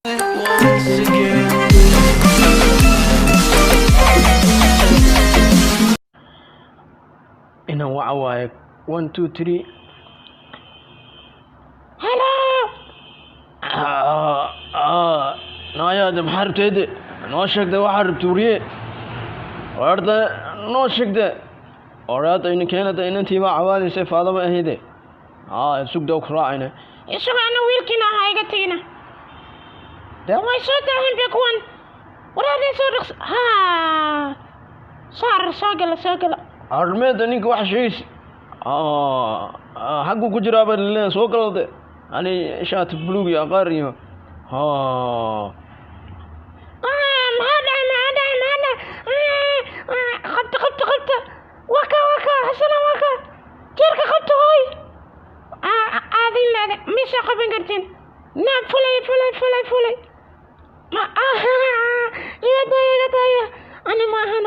once again. Ina waxa waaye 1 2 3. Hello. Naayada maxaa rabtay? Noo sheegday waxa rabtuuriye. Warda noo sheegday. Orada in Canada inantii ma cawaadisay faadaba ahayde. Sugdo kuraacina. Isagana wiilkina ha iga tagina. Way soo daahin bikuwan. Waraadii soo dhaqs. Soo gala. Armeeda ninka wax sheegis. Xaggu ku jira baa leeyahay soo galade. Ani shaat buluug iyo qaariyo. qabta. Waka hasana waka. Jirka qabta hoy. Aadin misha qaban kartin. Na fulay. Ma iyada. Ani ma hana